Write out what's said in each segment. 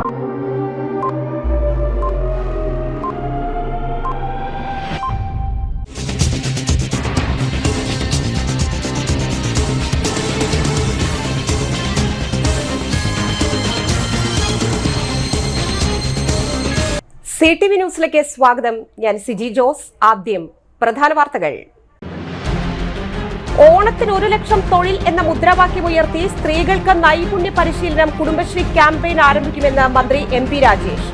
CTV ന്യൂസിലേക്ക് സ്വാഗതം. ഞാൻ സിജി ജോസ്. ആദ്യം പ്രധാന വാർത്തകൾ. ഓണത്തിന് 1 ലക്ഷം തൊഴിൽ എന്ന മുദ്രാവാക്യമുയർത്തി സ്ത്രീകൾക്ക് നൈപുണ്യ പരിശീലനം കുടുംബശ്രീ ക്യാമ്പയിൻ ആരംഭിക്കുമെന്ന് മന്ത്രി MP രാജേഷ്.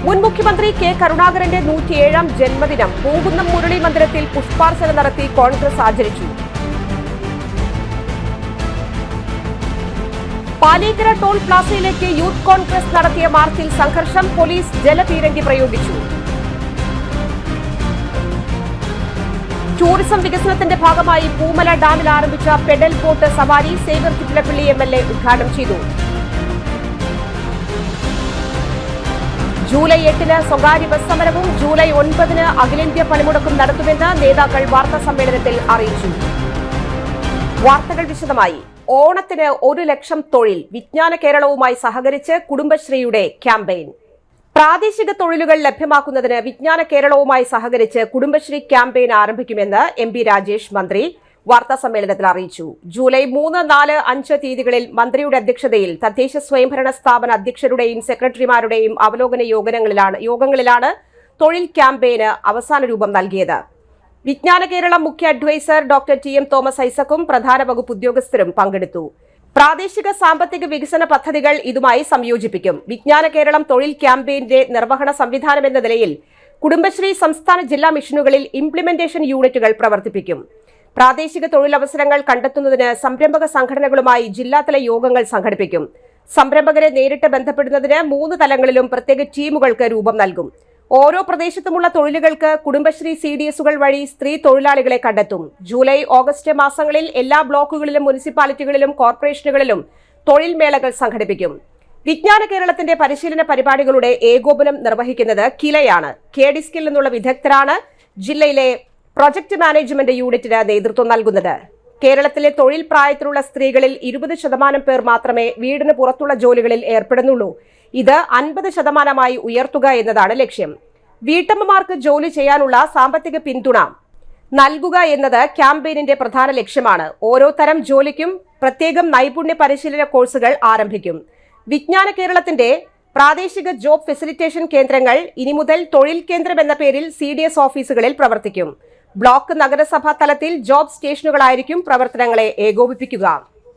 മുൻ മുഖ്യമന്ത്രി K കരുണാകരന്റെ 107ാം ജന്മദിനം പൂങ്കുന്നം മുരളി മന്ദിരത്തിൽ പുഷ്പാർച്ചന നടത്തി കോൺഗ്രസ് ആചരിച്ചു. പാലേക്കര ടോൾ പ്ലാസയിലേക്ക് യൂത്ത് കോൺഗ്രസ് നടത്തിയ മാർച്ചിൽ സംഘർഷം. പോലീസ് ജലപീരങ്കി പ്രയോഗിച്ചു. ടൂറിസം വികസനത്തിന്റെ ഭാഗമായി പൂമല ഡാമിൽ ആരംഭിച്ച പെഡൽ ബോട്ട് സവാരി സേവ്യർ ചിറ്റിലപ്പള്ളി MLA ഉദ്ഘാടനം ചെയ്തു. ജൂലൈ 8-ന് സ്വകാര്യ ബസ് സമരവും ജൂലൈ 9-ന് അഖിലേന്ത്യാ പണിമുടക്കും നടത്തുമെന്ന് നേതാക്കൾ വാർത്താ സമ്മേളനത്തിൽ അറിയിച്ചു. വാർത്തകൾ വിശദമായി. ഓണത്തിന് 1 ലക്ഷം തൊഴിൽ വിജ്ഞാന കേരളവുമായി സഹകരിച്ച് കുടുംബശ്രീയുടെ ക്യാമ്പയിൻ. പ്രാദേശിക തൊഴിലുകൾ ലഭ്യമാക്കുന്നതിന് വിജ്ഞാന കേരളവുമായി സഹകരിച്ച് കുടുംബശ്രീ ക്യാമ്പയിൻ ആരംഭിക്കുമെന്ന് MP രാജേഷ് മന്ത്രി വാർത്താ സമ്മേളനത്തിൽ അറിയിച്ചു. ജൂലൈ 3, 4, 5 തീയതികളിൽ മന്ത്രിയുടെ അധ്യക്ഷതയിൽ തദ്ദേശ സ്വയംഭരണ സ്ഥാപന അധ്യക്ഷരുടെയും സെക്രട്ടറിമാരുടെയും അവലോകന യോഗങ്ങളിലാണ് തൊഴിൽ ക്യാമ്പയിന് അവസാന രൂപം നൽകിയത്. വിജ്ഞാന കേരളം മുഖ്യ അഡ്വൈസർ ഡോക്ടർ TM തോമസ് ഐസക്കും പ്രധാന വകുപ്പ് ഉദ്യോഗസ്ഥരും പങ്കെടുത്തു. പ്രാദേശിക സാമ്പത്തിക വികസന പദ്ധതികൾ ഇതുമായി സംയോജിപ്പിക്കും. വിജ്ഞാന കേരളം തൊഴിൽ ക്യാമ്പയിന്റെ നിർവഹണ സംവിധാനം എന്ന നിലയിൽ കുടുംബശ്രീ സംസ്ഥാന ജില്ലാ മിഷനുകളിൽ ഇംപ്ലിമെന്റേഷൻ യൂണിറ്റുകൾ പ്രവർത്തിപ്പിക്കും. പ്രാദേശിക തൊഴിലവസരങ്ങൾ കണ്ടെത്തുന്നതിന് സംരംഭക സംഘടനകളുമായി ജില്ലാതല യോഗങ്ങൾ സംഘടിപ്പിക്കും. സംരംഭകരെ നേരിട്ട് ബന്ധപ്പെടുന്നതിന് 3 തലങ്ങളിലും പ്രത്യേക ടീമുകൾക്ക് രൂപം നൽകും. ഓരോ പ്രദേശത്തുമുള്ള തൊഴിലുകൾക്ക് കുടുംബശ്രീ CDSകൾ വഴി സ്ത്രീ തൊഴിലാളികളെ കണ്ടെത്തും. ജൂലൈ, ഓഗസ്റ്റ് മാസങ്ങളിൽ എല്ലാ ബ്ലോക്കുകളിലും മുനിസിപ്പാലിറ്റികളിലും കോർപ്പറേഷനുകളിലും തൊഴിൽ മേളകൾ സംഘടിപ്പിക്കും. വിജ്ഞാന കേരളത്തിന്റെ പരിശീലന പരിപാടികളുടെ ഏകോപനം നിർവഹിക്കുന്നത് കിലയാണ്. KDSകിൽ നിന്നുള്ള വിദഗ്ധരാണ് ജില്ലയിലെ പ്രൊജക്ട് മാനേജ്മെന്റ് യൂണിറ്റിന് നേതൃത്വം നൽകുന്നത്. കേരളത്തിലെ തൊഴിൽ പ്രായത്തിലുള്ള സ്ത്രീകളിൽ 20% പേർ മാത്രമേ വീടിന് പുറത്തുള്ള ജോലികളിൽ ഏർപ്പെടുന്നുള്ളൂ. ഇത് 50% ഉയർത്തുക എന്നതാണ് ലക്ഷ്യം. വീട്ടമ്മമാർക്ക് ജോലി ചെയ്യാനുള്ള സാമ്പത്തിക പിന്തുണ നൽകുക എന്നത് ക്യാമ്പയിനിന്റെ പ്രധാന ലക്ഷ്യമാണ്. ഓരോ തരം ജോലിക്കും പ്രത്യേകം നൈപുണ്യ പരിശീലന കോഴ്സുകൾ ആരംഭിക്കും. വിജ്ഞാന കേരളത്തിന്റെ പ്രാദേശിക ജോബ് ഫെസിലിറ്റേഷൻ കേന്ദ്രങ്ങൾ ഇനി മുതൽ തൊഴിൽ കേന്ദ്രം എന്ന പേരിൽ CDS ഓഫീസുകളിൽ പ്രവർത്തിക്കും. ബ്ലോക്ക് നഗരസഭാ തലത്തിൽ ജോബ് സ്റ്റേഷനുകളായിരിക്കും പ്രവർത്തനങ്ങളെ ഏകോപിപ്പിക്കുക.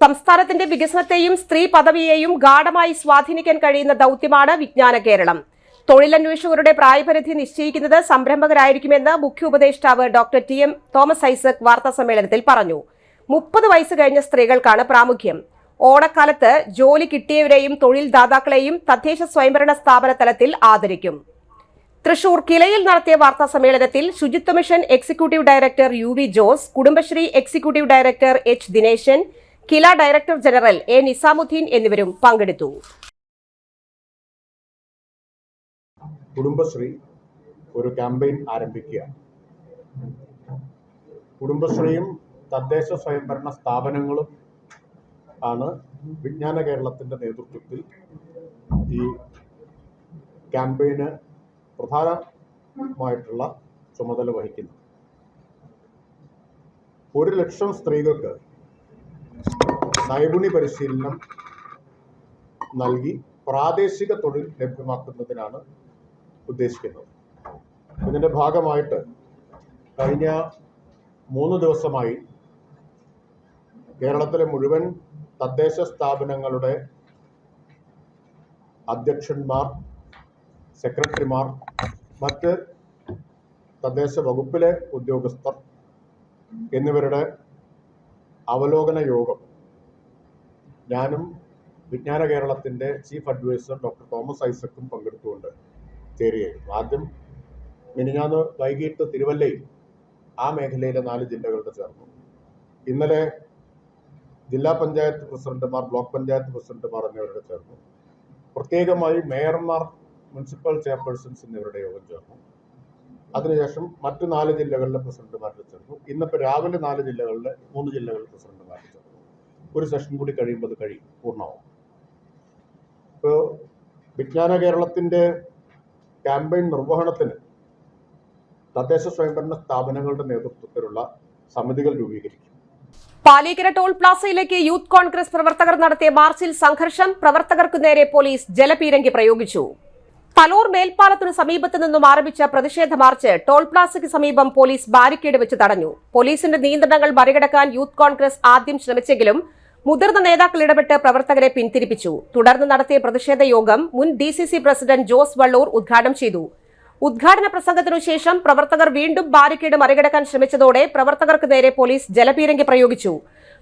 സംസ്ഥാനത്തിന്റെ വികസനത്തെയും സ്ത്രീ പദവിയെയും ഗാഢമായി സ്വാധീനിക്കാൻ കഴിയുന്ന ദൌത്യമാണ് വിജ്ഞാന കേരളം. തൊഴിലന്വേഷകരുടെ പ്രായപരിധി നിശ്ചയിക്കുന്നത് സംരംഭകരായിരിക്കുമെന്ന് മുഖ്യ ഉപദേഷ്ടാവ് ഡോക്ടർ TM തോമസ് ഐസക് വാർത്താ സമ്മേളനത്തിൽ പറഞ്ഞു. 30 വയസ്സ് കഴിഞ്ഞ സ്ത്രീകൾക്കാണ് പ്രാമുഖ്യം. ഓണക്കാലത്ത് ജോലി കിട്ടിയവരെയും തൊഴിൽ ദാതാക്കളെയും തദ്ദേശ സ്വയംഭരണ സ്ഥാപന തലത്തിൽ ആദരിക്കും. തൃശൂർ കിലയിൽ നടത്തിയ വാർത്താ സമ്മേളനത്തിൽ ശുചിത്വ mission executive director UV Jose, Kudumbashree executive director H Dineshan, KILA director general A Nizamuddin എന്നിവരും പങ്കെടുത്തു. കുടുംബശ്രീ ഒരു ക്യാമ്പയിൻ ആരംഭിക്കുക. കുടുംബശ്രീയും തദ്ദേശ സ്വയംഭരണ സ്ഥാപനങ്ങളും ആണ് വിജ്ഞാന കേരളത്തിന്റെ നേതൃത്വത്തിൽ ഈ ക്യാമ്പയിന് പ്രധാനമായിട്ടുള്ള ചുമതല വഹിക്കുന്നത്. 1 ലക്ഷം സ്ത്രീകൾക്ക് നൈപുണ്യ പരിശീലനം നൽകി പ്രാദേശിക തൊഴിൽ ലഭ്യമാക്കുന്നതിനാണ് ഉദ്ദേശിക്കുന്നത്. ഇതിൻ്റെ ഭാഗമായിട്ട് കഴിഞ്ഞ 3 ദിവസമായി കേരളത്തിലെ മുഴുവൻ തദ്ദേശ സ്ഥാപനങ്ങളുടെ അധ്യക്ഷന്മാർ, സെക്രട്ടറിമാർ, മറ്റ് തദ്ദേശ വകുപ്പിലെ ഉദ്യോഗസ്ഥർ എന്നിവരുടെ അവലോകന യോഗം ഞാനും വിജ്ഞാന കേരളത്തിൻ്റെ ചീഫ് അഡ്വൈസർ ഡോക്ടർ തോമസ് ഐസക്കും പങ്കെടുത്തുകൊണ്ട് ചേരുകയായിരുന്നു. ആദ്യം മിനിഞ്ഞാന്ന് വൈകിട്ട് തിരുവല്ലയിൽ ആ മേഖലയിലെ 4 ജില്ലകളുടെ ചേർന്നു. ഇന്നലെ ജില്ലാ പഞ്ചായത്ത് പ്രസിഡന്റുമാർ, ബ്ലോക്ക് പഞ്ചായത്ത് പ്രസിഡന്റുമാർ എന്നിവരുടെ ചേർന്നു. പ്രത്യേകമായി മേയർമാർ, മുനിസിപ്പൽ ചെയർപേഴ്സൺസ് എന്നിവരുടെ യോഗം ചേർന്നു. അതിനുശേഷം മറ്റ് 4 ജില്ലകളിലെ പ്രസിഡന്റുമാരുടെ ചേർന്നു. ഇന്നിപ്പോൾ രാവിലെ 3 ജില്ലകളിലെ പ്രസിഡന്റുമാരുടെ ചേർന്നു. ഒരു സെഷൻ കൂടി കഴിയുമ്പോൾ അത് പൂർണ്ണമാവും. ഇപ്പോൾ വിജ്ഞാന കേരളത്തിൻ്റെ ക്യാമ്പയിൻ നിർവഹണത്തിന് തദ്ദേശ സ്വയംഭരണ സ്ഥാപനങ്ങളുടെ നേതൃത്വത്തിലുള്ള സമിതികൾ രൂപീകരിക്കും. പാലിക്കര ടോൾ പ്ലാസയിലേക്ക് യൂത്ത് കോൺഗ്രസ് പ്രവർത്തകർ നടത്തിയ മാർച്ചിൽ സംഘർഷം. പ്രവർത്തകർക്കു നേരെ പോലീസ് ജലപീരങ്കി പ്രയോഗിച്ചു. തലൂർ മേൽപ്പാലത്തിനു സമീപത്തു നിന്നും ആരംഭിച്ച പ്രതിഷേധ മാർച്ച് ടോൾ പ്ലാസയ്ക്ക് സമീപം പോലീസ് ബാരിക്കേഡ് വെച്ച് തടഞ്ഞു. പോലീസിന്റെ നിയന്ത്രണങ്ങൾ മറികടക്കാൻ യൂത്ത് കോൺഗ്രസ് ആദ്യം ശ്രമിച്ചെങ്കിലും മുതിർന്ന നേതാക്കൾ ഇടപെട്ട് പ്രവർത്തകരെ പിന്തിരിപ്പിച്ചു. തുടർന്ന് നടത്തിയ പ്രതിഷേധ യോഗം മുൻ DCC പ്രസിഡന്റ് ജോസ് വള്ളൂർ ഉദ്ഘാടനം ചെയ്തു. ഉദ്ഘാടന പ്രസംഗത്തിനു ശേഷം പ്രവർത്തകർ വീണ്ടും ബാരിക്കേഡ് മറികടക്കാൻ ശ്രമിച്ചതോടെ പ്രവർത്തകർക്ക് നേരെ പോലീസ് ജലപീരങ്കി പ്രയോഗിച്ചു.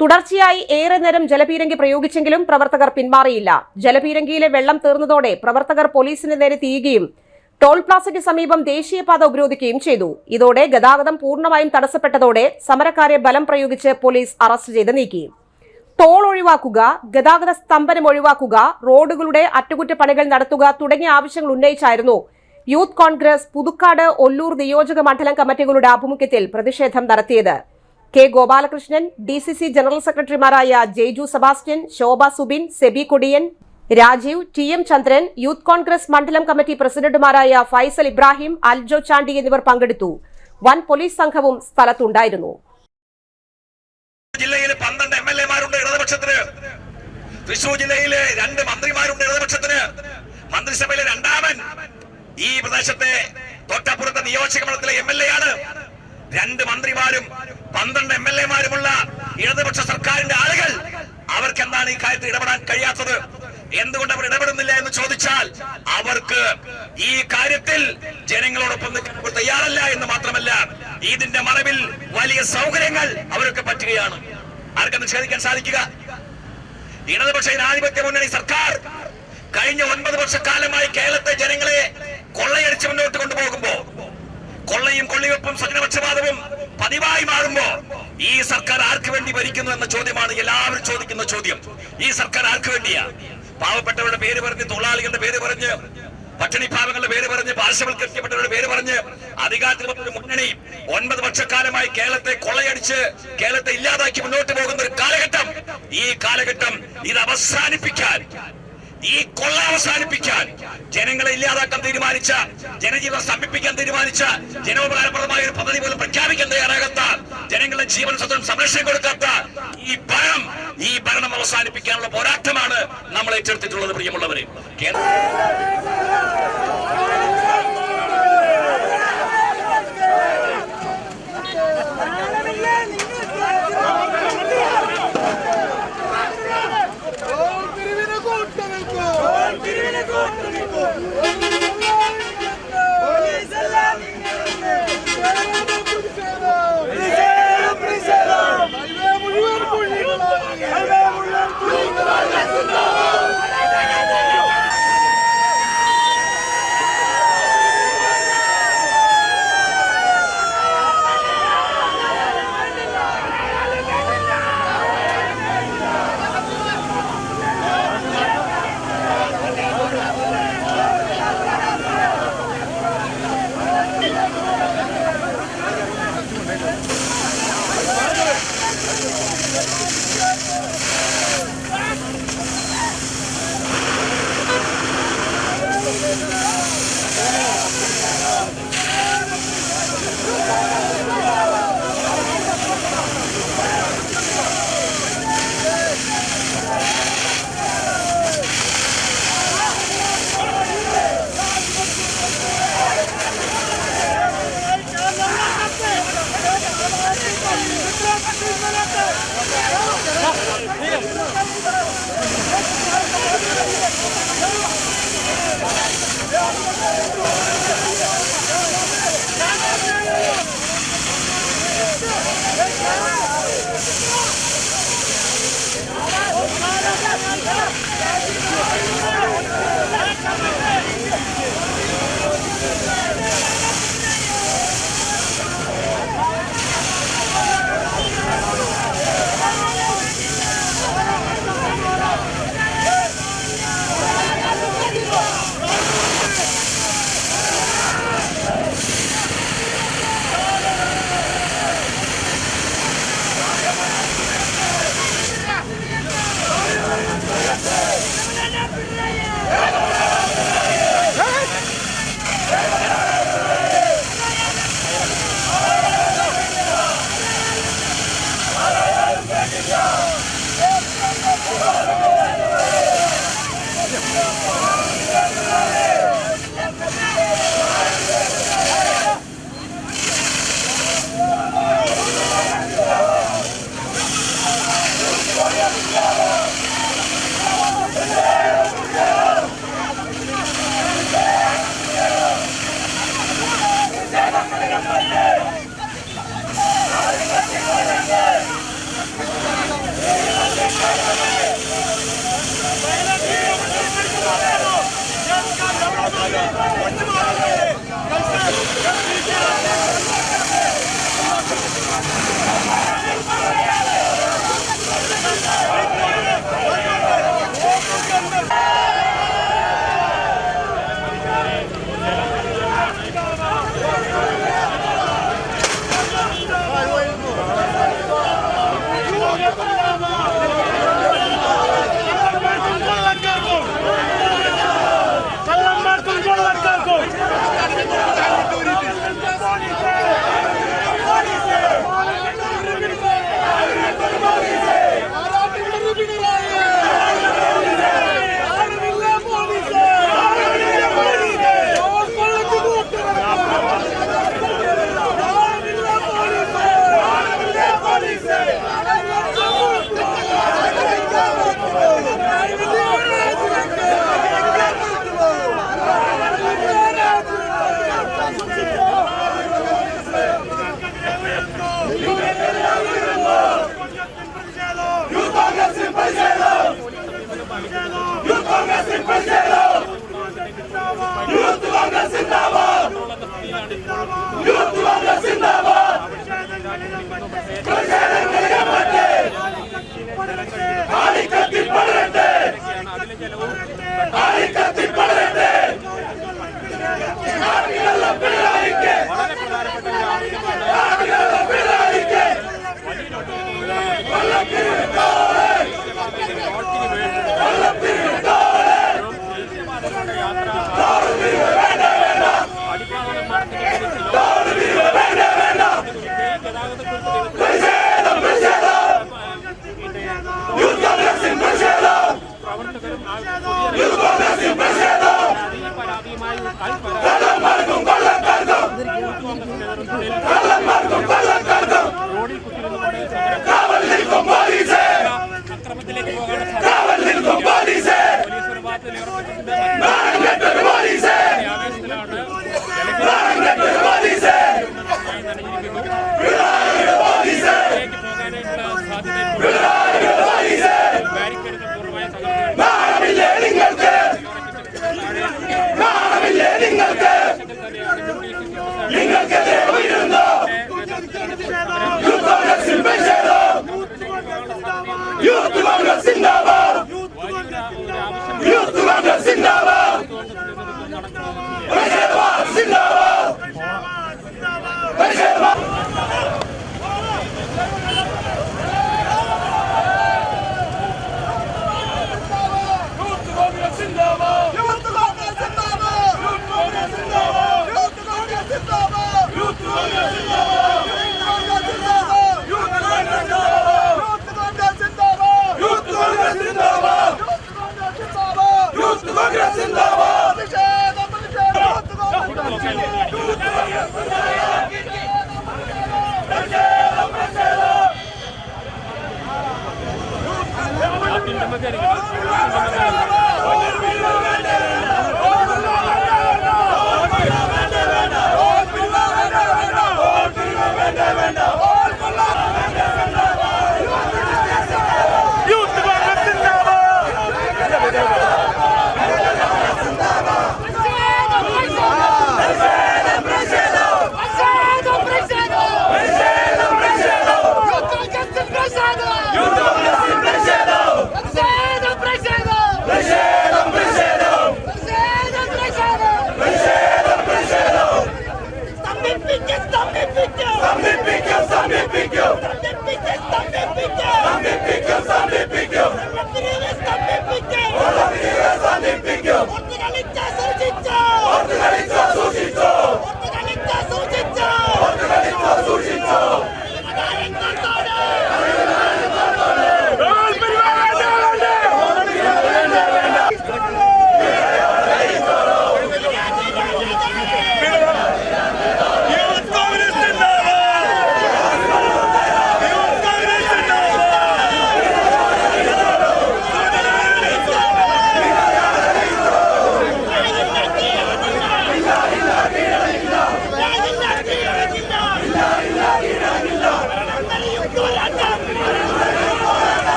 തുടർച്ചയായി ഏറെ നേരം ജലപീരങ്കി പ്രയോഗിച്ചെങ്കിലും പ്രവർത്തകർ പിന്മാറിയില്ല. ജലപീരങ്കിയിലെ വെള്ളം തീർന്നതോടെ പ്രവർത്തകർ പോലീസിന് നേരെ തിരിയുകയും ടോൾ പ്ലാസയ്ക്ക് സമീപം ദേശീയപാത ഉപരോധിക്കുകയും ചെയ്തു. ഇതോടെ ഗതാഗതം പൂർണ്ണമായും തടസ്സപ്പെട്ടതോടെ സമരക്കാരെ ബലം പ്രയോഗിച്ച് പോലീസ് അറസ്റ്റ് ചെയ്ത് നീക്കി. ടോൾ ഒഴിവാക്കുക, ഗതാഗത സ്തംഭനം ഒഴിവാക്കുക, റോഡുകളുടെ അറ്റകുറ്റപ്പണികൾ നടത്തുക തുടങ്ങിയ ആവശ്യങ്ങൾ ഉന്നയിച്ചായിരുന്നു യൂത്ത് കോൺഗ്രസ് പുതുക്കാട്, ഒല്ലൂർ നിയോജക മണ്ഡലം കമ്മിറ്റികളുടെ ആഭിമുഖ്യത്തിൽ പ്രതിഷേധം നടത്തിയത്. കെ ഗോപാലകൃഷ്ണൻ, DCC ജനറൽ സെക്രട്ടറിമാരായ ജെയ്ജു സെബാസ്റ്റ്യൻ, ശോഭ സുബിൻ, സെബി കൊടിയൻ, രാജീവ്, TM ചന്ദ്രൻ, യൂത്ത് കോൺഗ്രസ് മണ്ഡലം കമ്മിറ്റി പ്രസിഡന്റുമാരായ ഫൈസൽ ഇബ്രാഹിം, അൽജോ ചാണ്ടി എന്നിവർ പങ്കെടുത്തു. വൻ പോലീസ് സംഘവും സ്ഥലത്തുണ്ടായിരുന്നു. ജില്ലയിൽ 12 MLA-മാരുണ്ട് ഇടതുപക്ഷത്തിന്. തൃശൂർ ജില്ലയിലെ 2 മന്ത്രിമാരുണ്ട് ഇടതുപക്ഷത്തിന്. മന്ത്രിസഭയിലെ രണ്ടാമൻ ഈ പ്രദേശത്തെ തൊട്ടപ്പുറത്തെ നിയോജക മണ്ഡലത്തിലെ MLA-ആണ്. 2 മന്ത്രിമാരും 12 MLA-മാരുമുള്ള ഇടതുപക്ഷ സർക്കാരിന്റെ ആളുകൾ അവർക്ക് എന്താണ് ഈ കാര്യത്തിൽ ഇടപെടാൻ കഴിയാത്തത്? എന്തുകൊണ്ട് അവർ ഇടപെടുന്നില്ല എന്ന് ചോദിച്ചാൽ അവർക്ക് ഈ കാര്യത്തിൽ ജനങ്ങളോടൊപ്പം നിൽക്കാൻ തയ്യാറല്ല എന്ന് മാത്രമല്ല, ഇതിന്റെ മറവിൽ വലിയ സൗകര്യങ്ങൾ അവർക്ക് പറ്റുകയാണ്. ആർക്കും നിഷേധിക്കാൻ സാധിക്കുക? ഇടതുപക്ഷ ജനാധിപത്യ മുന്നണി സർക്കാർ കഴിഞ്ഞ 9 വർഷക്കാലമായി കേരളത്തെ ജനങ്ങളെ കൊള്ളയടിച്ച് മുന്നോട്ട് കൊണ്ടുപോകുമ്പോ, കൊള്ളയും കൊള്ളിവെപ്പും സ്വജനപക്ഷപാതവും പതിവായി മാറുമ്പോ ഈ സർക്കാർ ആർക്ക് വേണ്ടി ഭരിക്കുന്നു എന്ന ചോദ്യമാണ് എല്ലാവരും ചോദിക്കുന്ന ചോദ്യം. ഈ സർക്കാർ ആർക്ക് വേണ്ടിയാ? പാവപ്പെട്ടവരുടെ പേര് പറഞ്ഞ്, തൊഴിലാളികളുടെ പേര് പറഞ്ഞ്, പട്ടിണി പാവങ്ങളുടെ പേര് പറഞ്ഞ്, പാർശ്വവൽക്കരിക്കപ്പെട്ടവരുടെ പേര് പറഞ്ഞ് അധികാരത്തിൽ വന്ന മുന്നണി 9 വർഷക്കാലമായി കേരളത്തെ കൊള്ളയടിച്ച് കേരളത്തെ ഇല്ലാതാക്കി മുന്നോട്ട് പോകുന്ന ഒരു കാലഘട്ടം. ഈ കാലഘട്ടം ഇത് അവസാനിപ്പിക്കാൻ, ഈ കൊള്ള അവസാനിപ്പിക്കാൻ, ജനങ്ങളെ ഇല്ലാതാക്കാൻ തീരുമാനിച്ച, ജനജീവൻ സ്തംഭിപ്പിക്കാൻ തീരുമാനിച്ച, ജനോപകാരപ്രദമായ ഒരു പദ്ധതി പോലും പ്രഖ്യാപിക്കാൻ തയ്യാറാകാത്ത, ജനങ്ങളുടെ ജീവൻ സ്വന്തം സംരക്ഷണം കൊടുക്കാത്ത ഈ ഭരണം അവസാനിപ്പിക്കാനുള്ള പോരാട്ടമാണ് നമ്മൾ ഏറ്റെടുത്തിട്ടുള്ളത്. പ്രിയമുള്ളവരെ,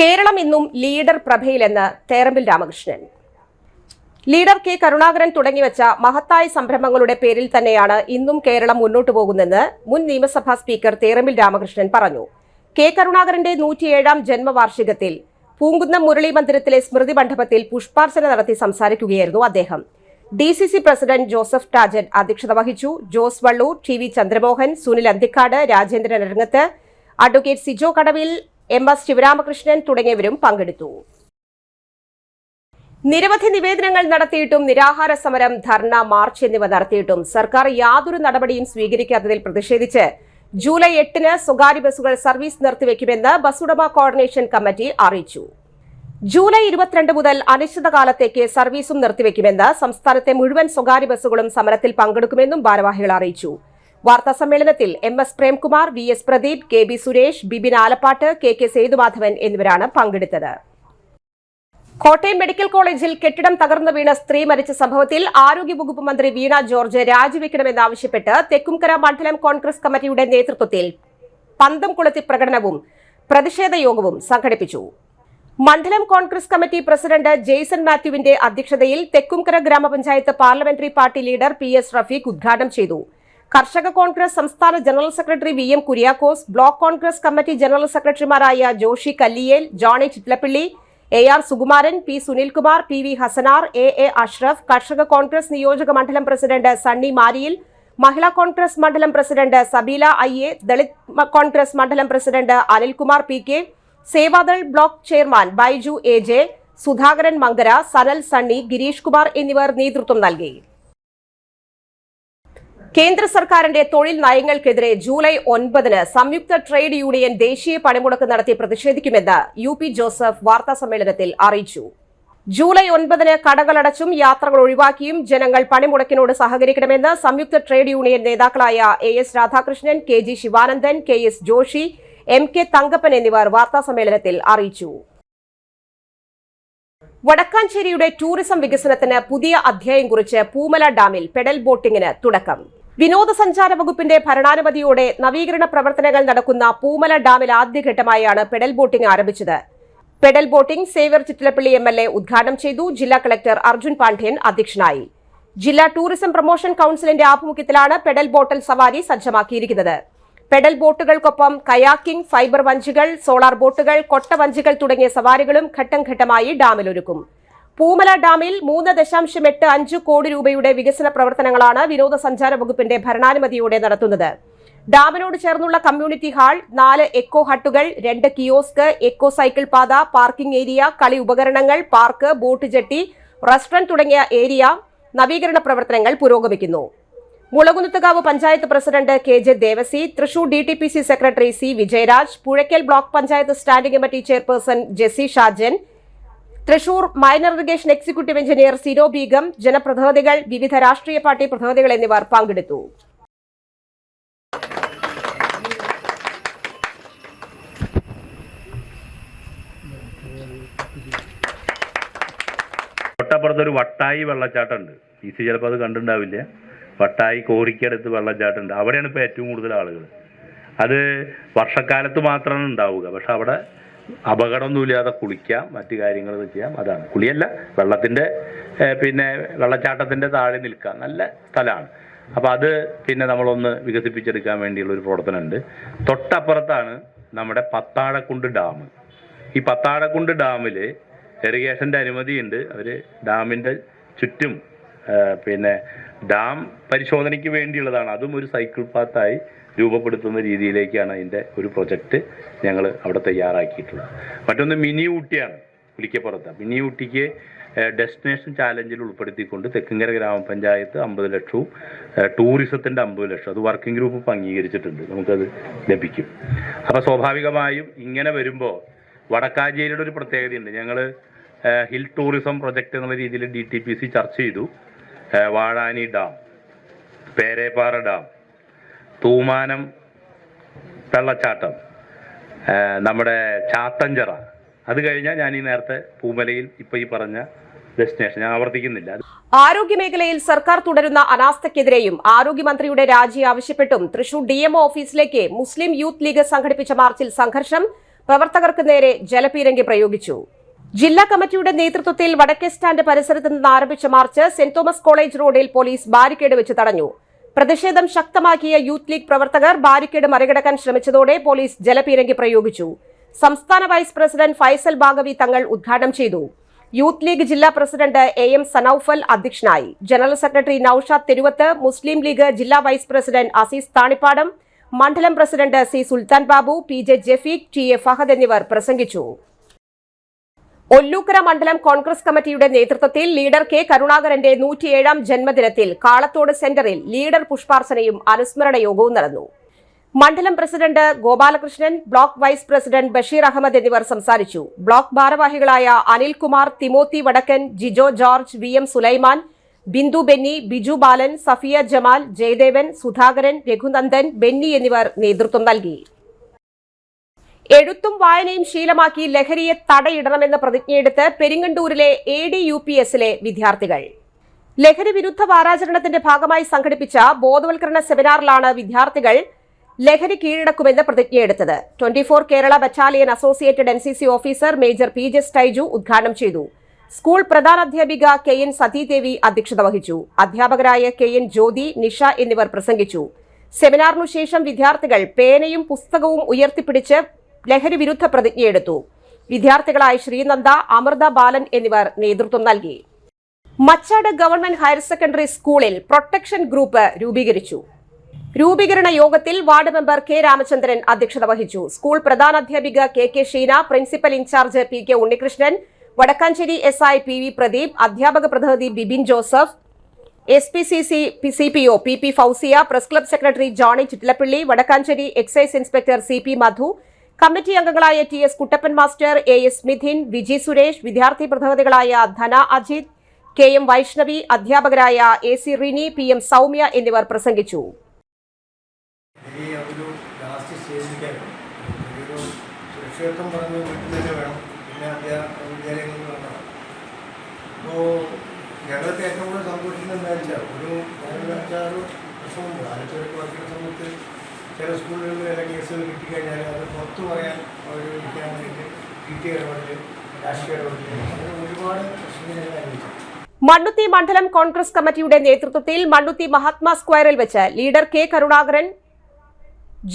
കേരളം ഇന്നും ലീഡർ പ്രഭയിലെന്ന് തേറമ്പിൽ രാമകൃഷ്ണൻ. ലീഡർ കെ കരുണാകരൻ തുടങ്ങിവെച്ച മഹത്തായ സംരംഭങ്ങളുടെ പേരിൽ തന്നെയാണ് ഇന്നും കേരളം മുന്നോട്ടു പോകുന്നതെന്ന് മുൻ നിയമസഭാ സ്പീക്കർ തേറമ്പിൽ രാമകൃഷ്ണൻ പറഞ്ഞു. കെ കരുണാകരന്റെ 107ാം ജന്മവാർഷികത്തിൽ പൂങ്കുന്നം മുരളി മന്ദിരത്തിലെ സ്മൃതി മണ്ഡപത്തിൽ പുഷ്പാർച്ചന നടത്തി സംസാരിക്കുകയായിരുന്നു അദ്ദേഹം. DCC പ്രസിഡന്റ് ജോസഫ് ടാജൻ അധ്യക്ഷത വഹിച്ചു. ജോസ് വള്ളൂർ, TV ചന്ദ്രമോഹൻ, സുനിൽ അന്തിക്കാട്, രാജേന്ദ്രൻ അരങ്ങത്ത്, അഡ്വക്കേറ്റ് സിജോ കടവിൽ, MS ശിവരാമകൃഷ്ണൻ തുടങ്ങിയവരും പങ്കെടുത്തു. നിരവധി നിവേദനങ്ങൾ നടത്തിയിട്ടും നിരാഹാര സമരം, ധർണ, മാർച്ച് എന്നിവ നടത്തിയിട്ടും സർക്കാർ യാതൊരു നടപടിയും സ്വീകരിക്കാത്തതിൽ പ്രതിഷേധിച്ച് ജൂലൈ 8-ന് സ്വകാര്യ ബസ്സുകൾ സർവീസ് നിർത്തിവെക്കുമെന്ന് ബസ്സുടമ കോർഡിനേഷൻ കമ്മിറ്റി അറിയിച്ചു. ജൂലൈ 22 മുതൽ അനിശ്ചിതകാലത്തേക്ക് സർവീസും നിർത്തിവെക്കുമെന്ന് സംസ്ഥാനത്തെ മുഴുവൻ സ്വകാര്യ ബസ്സുകളും സമരത്തിൽ പങ്കെടുക്കുമെന്നും ഭാരവാഹികൾ അറിയിച്ചു. വാർത്താസമ്മേളനത്തിൽ MS Premkumar, VS Pradeep, KB Suresh, Bibin Alappad, KK Sethumadhavan എന്നിവരാണ് പങ്കെടുത്തത്. കോട്ടയം മെഡിക്കൽ കോളേജിൽ കെട്ടിടം തകർന്നു വീണ സ്ത്രീ മരിച്ച സംഭവത്തിൽ ആരോഗ്യവകുപ്പ് മന്ത്രി വീണ ജോർജ് രാജിവെക്കണമെന്നാവശ്യപ്പെട്ട് തെക്കുംകര മണ്ഡലം കോൺഗ്രസ് കമ്മിറ്റിയുടെ നേതൃത്വത്തിൽ പന്തം കൊളുത്തി പ്രകടനവും പ്രതിഷേധ യോഗവും സംഘടിപ്പിച്ചു. മണ്ഡലം കോൺഗ്രസ് കമ്മിറ്റി പ്രസിഡന്റ് ജെയ്സൺ മാത്യുവിന്റെ അധ്യക്ഷതയിൽ തെക്കുംകര ഗ്രാമപഞ്ചായത്ത് parliamentary party leader PS Rafeeq ഉദ്ഘാടനം ചെയ്തു. കർഷക കോൺഗ്രസ് സംസ്ഥാന general secretary VM Kuriakose, block Congress committee general സെക്രട്ടറിമാരായ Joshi Kalliyel, Johny Chittlappally, AR Sukumaran, P Sunilkumar, PV Hassanar, AA Ashraf, കർഷക കോൺഗ്രസ് നിയോജക മണ്ഡലം president Sunny Mariyil, Mahila Congress മണ്ഡലം president Sabeela IA, Dalit Congress മണ്ഡലം president Anilkumar PK, Sevadal block chairman Baiju AJ, Sudhakaran Mankara, Sanal Sunny, Girish Kumar എന്നിവർ നേതൃത്വം നൽകി. കേന്ദ്ര സർക്കാരിന്റെ തൊഴിൽ നയങ്ങൾക്കെതിരെ ജൂലൈ 9-ന് സംയുക്ത ട്രേഡ് യൂണിയൻ ദേശീയ പണിമുടക്ക് നടത്തി പ്രതിഷേധിക്കുമെന്ന് UP ജോസഫ് വാർത്താസമ്മേളനത്തിൽ അറിയിച്ചു. ജൂലൈ 9-ന് കടകളടച്ചും യാത്രകൾ ഒഴിവാക്കിയും ജനങ്ങൾ പണിമുടക്കിനോട് സഹകരിക്കണമെന്ന് സംയുക്ത ട്രേഡ് യൂണിയൻ നേതാക്കളായ AS Radhakrishnan, KG Sivanandan, KS Joshi, MK Thankappan എന്നിവർ വാർത്താസമ്മേളനത്തിൽ അറിയിച്ചു. വടക്കാഞ്ചേരിയുടെ ടൂറിസം വികസനത്തിന് പുതിയ അധ്യായം കുറിച്ച് പൂമല ഡാമിൽ പെഡൽ ബോട്ടിംഗിന് തുടക്കം. വിനോദസഞ്ചാര വകുപ്പിന്റെ ഭരണാനുമതിയോടെ നവീകരണ പ്രവർത്തനങ്ങൾ നടക്കുന്ന പൂമല ഡാമിൽ ആദ്യഘട്ടമായാണ് പെഡൽ ബോട്ടിംഗ് ആരംഭിച്ചത്. Pedal boating Xavier Chittilappally MLA ഉദ്ഘാടനം ചെയ്തു. ജില്ലാ കളക്ടർ അർജുൻ പാണ്ഡ്യൻ അധ്യക്ഷനായി. ജില്ലാ ടൂറിസം പ്രൊമോഷൻ കൌൺസിലിന്റെ ആഭിമുഖ്യത്തിലാണ് പെഡൽ ബോട്ടിൽ സവാരി സജ്ജമാക്കിയിരിക്കുന്നത്. പെഡൽ ബോട്ടുകൾക്കൊപ്പം കയാക്കിംഗ്, ഫൈബർ വഞ്ചികൾ, സോളാർ ബോട്ടുകൾ, കൊട്ടവഞ്ചികൾ തുടങ്ങിയ സവാരികളും ഘട്ടം ഘട്ടമായി ഡാമിലൊരുക്കും. പൂമല ഡാമിൽ 3.85 കോടി രൂപയുടെ വികസന പ്രവർത്തനങ്ങളാണ് വിനോദസഞ്ചാര വകുപ്പിന്റെ ഭരണാനുമതിയോടെ നടത്തുന്നത്. ഡാമിനോട് ചേർന്നുള്ള കമ്മ്യൂണിറ്റി ഹാൾ, 4 എക്കോ ഹട്ടുകൾ, 2 കിയോസ്ക്, എക്കോ സൈക്കിൾ പാത, പാർക്കിംഗ് ഏരിയ, കളി ഉപകരണങ്ങൾ, പാർക്ക്, ബോട്ട് ജെട്ടി, റെസ്റ്റോറന്റ് തുടങ്ങിയ ഏരിയ നവീകരണ പ്രവർത്തനങ്ങൾ പുരോഗമിക്കുന്നു. Mulakunnathukavu panchayat president KJ Devasy, Thrissur DTPC secretary C Vijayaraj, Puzhakkal block panchayat standing committee chairperson Jessy Shajan, Thrissur minor irrigation executive engineer Siro Begum, ജനപ്രതിനിധികൾ, വിവിധ രാഷ്ട്രീയ പാർട്ടി പ്രതിനിധികൾ എന്നിവർ പങ്കെടുത്തു. തൊട്ടപ്പുറത്തൊരു വട്ടായി വെള്ളച്ചാട്ടമുണ്ട്. PC ചിലപ്പോൾ അത് കണ്ടിട്ടുണ്ടാവില്ല. വട്ടായി കോറിക്കടുത്ത് വെള്ളച്ചാട്ടമുണ്ട്. അവിടെയാണ് ഇപ്പോൾ ഏറ്റവും കൂടുതൽ ആളുകൾ. അത് വർഷക്കാലത്ത് മാത്രമാണ് ഉണ്ടാവുക. പക്ഷെ അവിടെ അപകടമൊന്നുമില്ലാതെ കുളിക്കാം, മറ്റു കാര്യങ്ങൾ ചെയ്യാം. അതാണ് കുളിയല്ല, വെള്ളത്തിൻ്റെ പിന്നെ വെള്ളച്ചാട്ടത്തിൻ്റെ താഴെ നിൽക്കാം. നല്ല സ്ഥലമാണ്. അപ്പോൾ അത് പിന്നെ നമ്മളൊന്ന് വികസിപ്പിച്ചെടുക്കാൻ വേണ്ടിയുള്ള ഒരു പ്രവർത്തനമുണ്ട്. തൊട്ടപ്പുറത്താണ് നമ്മുടെ പത്താഴക്കുണ്ട് ഡാം. ഈ പത്താഴക്കുണ്ട് ഡാമിൽ ഇറിഗേഷൻ്റെ അനുമതിയുണ്ട്. അവർ ഡാമിൻ്റെ ചുറ്റും പിന്നെ ഡാം പരിശോധനയ്ക്ക് വേണ്ടിയുള്ളതാണ്. അതും ഒരു സൈക്കിൾ പാത്തായി രൂപപ്പെടുത്തുന്ന രീതിയിലേക്കാണ് അതിൻ്റെ ഒരു പ്രൊജക്റ്റ് ഞങ്ങൾ അവിടെ തയ്യാറാക്കിയിട്ടുള്ളത്. മറ്റൊന്ന് മിനി ഊട്ടിയാണ്. പുലിക്കപ്പുറത്ത് മിനി ഊട്ടിക്ക് ഡെസ്റ്റിനേഷൻ ചാലഞ്ചിൽ ഉൾപ്പെടുത്തിക്കൊണ്ട് തെക്കുംകര ഗ്രാമപഞ്ചായത്ത് 50 ലക്ഷവും ടൂറിസത്തിൻ്റെ 50 ലക്ഷം അത് വർക്കിംഗ് ഗ്രൂപ്പ് ഇപ്പോൾ അംഗീകരിച്ചിട്ടുണ്ട്. നമുക്കത് ലഭിക്കും. അപ്പോൾ സ്വാഭാവികമായും ഇങ്ങനെ വരുമ്പോൾ വടക്കാഞ്ചേരിയുടെ ഒരു പ്രത്യേകതയുണ്ട്. ഞങ്ങൾ ഹിൽ ടൂറിസം പ്രൊജക്റ്റ് എന്നുള്ള രീതിയിൽ DTPC ചർച്ച ചെയ്തു. വാഴാനി ഡാം, പേരേപ്പാറ ഡാം, തൂമാനം വെള്ളച്ചാട്ടം, നമ്മുടെ ചാത്തഞ്ചിറ, അത് കഴിഞ്ഞാൽ ഞാൻ ഈ നേരത്തെ പൂമലയിൽ ഇപ്പോൾ ഈ പറഞ്ഞ ഡെസ്റ്റിനേഷൻ ഞാൻ ആവർത്തിക്കുന്നില്ല. ആരോഗ്യമേഖലയിൽ സർക്കാർ തുടരുന്ന അനാസ്ഥയ്ക്കെതിരെയും ആരോഗ്യമന്ത്രിയുടെ രാജി ആവശ്യപ്പെട്ടും തൃശൂർ DMO ഓഫീസിലേക്ക് മുസ്ലിം യൂത്ത് ലീഗ് സംഘടിപ്പിച്ച മാർച്ചിൽ സംഘർഷം. പ്രവർത്തകർക്ക് നേരെ ജലപീരങ്കി പ്രയോഗിച്ചു. ജില്ലാ കമ്മിറ്റിയുടെ നേതൃത്വത്തിൽ വടക്കേ സ്റ്റാൻഡ് പരിസരത്ത് നിന്ന് ആരംഭിച്ച മാർച്ച് സെന്റ് തോമസ് കോളേജ് റോഡിൽ പോലീസ് ബാരിക്കേഡ് വെച്ച് തടഞ്ഞു. പ്രതിഷേധം ശക്തമാക്കിയ യൂത്ത് ലീഗ് പ്രവർത്തകർ ബാരിക്കേഡ് മറികടക്കാൻ ശ്രമിച്ചതോടെ പോലീസ് ജലപീരങ്കി പ്രയോഗിച്ചു. സംസ്ഥാന വൈസ് പ്രസിഡന്റ് ഫൈസൽ ബാഗവി തങ്ങൾ ഉദ്ഘാടനം ചെയ്തു. യൂത്ത് ലീഗ് ജില്ലാ പ്രസിഡന്റ് AM സനൌഫൽ അധ്യക്ഷനായി. ജനറൽ സെക്രട്ടറി നൌഷാദ് തെരുവത്ത്, മുസ്ലിം ലീഗ് ജില്ലാ വൈസ് പ്രസിഡന്റ് അസീസ് താണിപ്പാടം, മണ്ഡലം പ്രസിഡന്റ് C സുൽത്താൻ ബാബു, PJ ജഫീഖ്, TA ഫഹദ് എന്നിവർ പ്രസംഗിച്ചു. ഒല്ലൂക്കര മണ്ഡലം കോൺഗ്രസ് കമ്മിറ്റിയുടെ നേതൃത്വത്തിൽ ലീഡർ K കരുണാകരന്റെ 107ാം ജന്മദിനത്തിൽ കാളത്തോട് സെന്ററിൽ ലീഡർ പുഷ്പാർച്ചനയും അനുസ്മരണ യോഗവും നടന്നു. മണ്ഡലം president Gopalakrishnan, block vice president Basheer Ahammed എന്നിവർ സംസാരിച്ചു. ബ്ലോക്ക് ഭാരവാഹികളായ Anilkumar, Timothy Vadakkan, Jijo George, VM Sulaiman, Bindu Benny, Biju Balan, Safiya Jamal, Jayadevan, Sudhakaran, Raghunandan, Benny എന്നിവർ നേതൃത്വം നൽകി. എഴുത്തും വായനയും ശീലമാക്കി ലഹരിയെ തടയിടണമെന്ന പ്രതിജ്ഞയെടുത്ത് പെരിങ്ങണ്ടൂരിലെ ADUPSലെ വിദ്യാർത്ഥികൾ. ലഹരി വിരുദ്ധ വാരാചരണത്തിന്റെ ഭാഗമായി സംഘടിപ്പിച്ച ബോധവൽക്കരണ സെമിനാറിലാണ് വിദ്യാർത്ഥികൾ ലഹരി കീഴടക്കുമെന്ന് പ്രതിജ്ഞയെടുത്തത്. 24 Kerala battalion associated NCC officer major PJ Staiju ഉദ്ഘാടനം ചെയ്തു. സ്കൂൾ പ്രധാനാധ്യാപിക KN സതീദേവി അധ്യക്ഷത വഹിച്ചു. അധ്യാപകരായ KN ജ്യോതി, നിഷ എന്നിവർ പ്രസംഗിച്ചു. സെമിനാറിനു ശേഷം വിദ്യാർത്ഥികൾ പേനയും പുസ്തകവും ഉയർത്തിപ്പിടിച്ച് ലഹരി വിരുദ്ധ പ്രതിജ്ഞയെടുത്തു. വിദ്യാർത്ഥികളായ ശ്രീനന്ദ, അമൃത ബാലൻ എന്നിവർ നേതൃത്വം നൽകി. മച്ചാട് ഗവൺമെന്റ് ഹയർ സെക്കൻഡറി സ്കൂളിൽ പ്രൊട്ടക്ഷൻ ഗ്രൂപ്പ് രൂപീകരിച്ചു. രൂപീകരണ യോഗത്തിൽ വാർഡ് മെമ്പർ K രാമചന്ദ്രൻ അധ്യക്ഷത വഹിച്ചു. സ്കൂൾ പ്രധാനാധ്യാപിക KK Sheena, principal in charge PK Unnikrishnan, Wadakkanchery SI PV Pradeep, അധ്യാപക പ്രതിനിധി Bibin Joseph, SPCC CPO PP Fousiya, press club secretary Johny Chittilappally, Wadakkanchery excise inspector CP Madhu, committee അംഗങ്ങളായ TS Kuttappan master, AS Mithin, Viji Suresh, വിദ്യാർത്ഥി പ്രതിനിധികളായ ധന അജിത്, KM വൈഷ്ണവി, അധ്യാപകരായ AC റിനി, PM സൗമ്യ എന്നിവർ പ്രസംഗിച്ചു. സുരക്ഷിതത്വം പറഞ്ഞ് വീട്ടിൽ തന്നെ വേണം, പിന്നെ വിദ്യാലയങ്ങളിൽ വേണം. അപ്പോൾ ഞങ്ങൾക്ക് ഏറ്റവും കൂടുതൽ സന്തോഷിക്കുന്നത് എന്താ വെച്ചാൽ ഒരു പ്രശ്നമുണ്ട്. ആലപ്പുഴയ്ക്ക് പഠിക്കുന്ന സമയത്ത് ചില സ്കൂളുകളിൽ ചില കേസുകൾ കിട്ടിക്കഴിഞ്ഞാൽ അത് പുറത്തു പറയാൻ അവർ ഇരിക്കാൻ വേണ്ടിയിട്ട് PT ഇടപെടൽ, രാഷ്ട്രീയ ഇടപെടൽ, അങ്ങനെ ഒരുപാട് പ്രശ്നങ്ങൾ ഞങ്ങൾ അനുഭവിച്ചു. മണ്ണുത്തി മണ്ഡലം കോൺഗ്രസ് കമ്മിറ്റിയുടെ നേതൃത്വത്തിൽ മണ്ണുത്തി മഹാത്മാ സ്ക്വയറിൽ വെച്ച് ലീഡർ K കരുണാകരൻ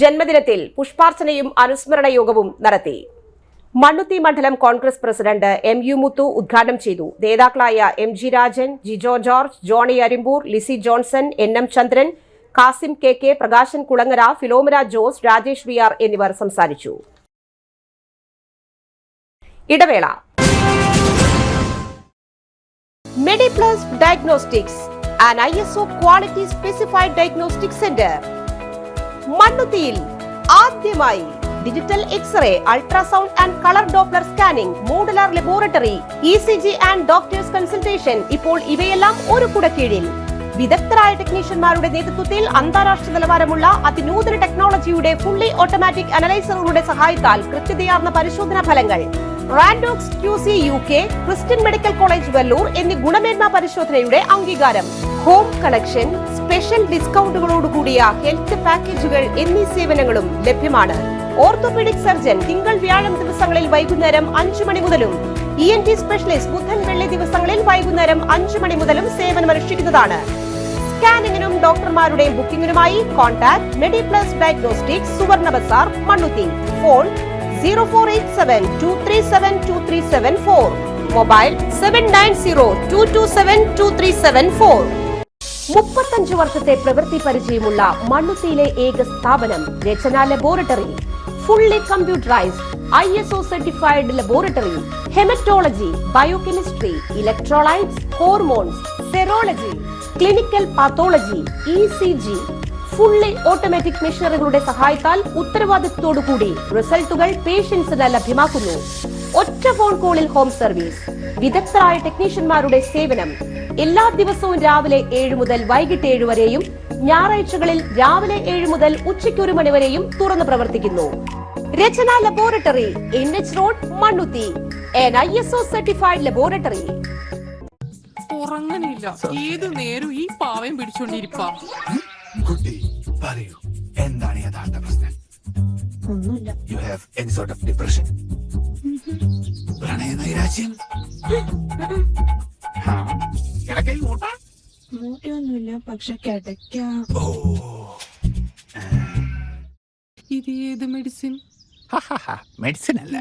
ജന്മദിനത്തിൽ പുഷ്പാർച്ചനയും അനുസ്മരണ യോഗവും നടത്തി. മണ്ണുത്തി മണ്ഡലം കോൺഗ്രസ് പ്രസിഡന്റ് MU മുത്തു ഉദ്ഘാടനം ചെയ്തു. നേതാക്കളായ MG Rajan, Jijo George, Johny Arimbur, Lissy Johnson, NM Chandran, Kasim KK, Prakashan Kulangara, Philomina Jose, Rajesh VR എന്നിവർ സംസാരിച്ചു. ഇടവേള. Mediplus diagnostics, an ISO quality specified diagnostic center. മണ്ണുത്തിയിൽ ആദ്യമായി digital X-ray, ultrasound and colour Doppler scanning, modular laboratory, ECG and doctors consultation. ഇപ്പോൾ ഇവയെല്ലാം ഒരു കുടക്കീഴിൽ വിദഗ്ധരായ ടെക്നീഷ്യന്മാരുടെ നേതൃത്വത്തിൽ അന്താരാഷ്ട്ര നിലവാരമുള്ള അതിനൂതന ടെക്നോളജിയുടെ ഫുള്ളി ഓട്ടോമാറ്റിക് അനലൈസറുകളുടെ സഹായത്താൽ കൃത്യതയാർന്ന പരിശോധനാ ഫലങ്ങൾ. റാൻഡോക്സ് QC UK, Christian medical college Vellore എന്നീ ഗുണമേന്മ പരിശോധനയുടെ അംഗീകാരം. ഹോം കണക്ഷൻ, സ്പെഷ്യൽ ഡിസ്കൗണ്ടുകളോടുകൂടിയ ഹെൽത്ത് പാക്കേജുകൾ എന്നീ സേവനങ്ങളും ലഭ്യമാണ്. ഓർത്തോപീഡിക് സർജൻ തിങ്കൾ വ്യാഴം ദിവസങ്ങളിൽ വൈകുന്നേരം 5 മണി മുതലും ENT സ്പെഷ്യലിസ്റ്റ് ബുധൻ വെള്ളി ദിവസങ്ങളിൽ വൈകുന്നേരം 5 മണി മുതലും സേവനമനുഷ്ഠിക്കുന്നതാണ്. സ്കാനിങ്ങിനും ഡോക്ടർമാരുടെ ബുക്കിംഗിനുമായി കോൺടാക്ട് മെഡിപ്ലസ് ഡയഗ്നോസ്റ്റിക്സ്, സുവർണ ബസാർ, മണ്ണുത്തി. Phone 0487237237 mobile 7902272374. 35 വർഷത്തെ പ്രവൃത്തി പരിചയമുള്ള മണ്ണുത്തിയിലെ ഏക സ്ഥാപനം Rachana laboratory. Fully computerised ISO certified laboratory. Haematology, biochemistry, electrolytes, hormones, serology, clinical pathology, ECG. Fully automatic മെഷീനറികളുടെ സഹായത്താൽ ഉത്തരവാദിത്വത്തോടുകൂടി റിസൾട്ടുകൾ പേഷ്യൻസിന് ലഭ്യമാക്കുന്നു. ഒറ്റ ഫോൺ കോളിൽ ഹോം സർവീസ്. വിദഗ്ധരായ ടെക്നീഷ്യന്മാരുടെ സേവനം. എല്ലാ ദിവസവും രാവിലെ 7 മുതൽ വൈകിട്ട് 7 വരെയും ഞായറാഴ്ചകളിൽ രാവിലെ 7 മുതൽ ഉച്ചയ്ക്ക് 1 മണി വരെയും തുറന്നു പ്രവർത്തിക്കുന്നു. Rachana laboratory, NH road, Mannuthy. an ISO certified laboratory. ഉറങ്ങണില്ല, ഏതു നേരം ഈ പാവം പിടിച്ചോണ്ടിരിപ്പാ. കുട്ടി പറയൂ, എന്താണ് യഥാർത്ഥ പ്രശ്നം? ഒന്നുമില്ല. You have any sort of depression? പ്രണയ നൈരാശ്യം? കിടക്കയിൽ മൂട്ട? മൂട്ടയൊന്നുമില്ല, പക്ഷെ കിടക്കാം. ഇത് ഏത് മെഡിസിൻ? മെഡിസിൻ അല്ല,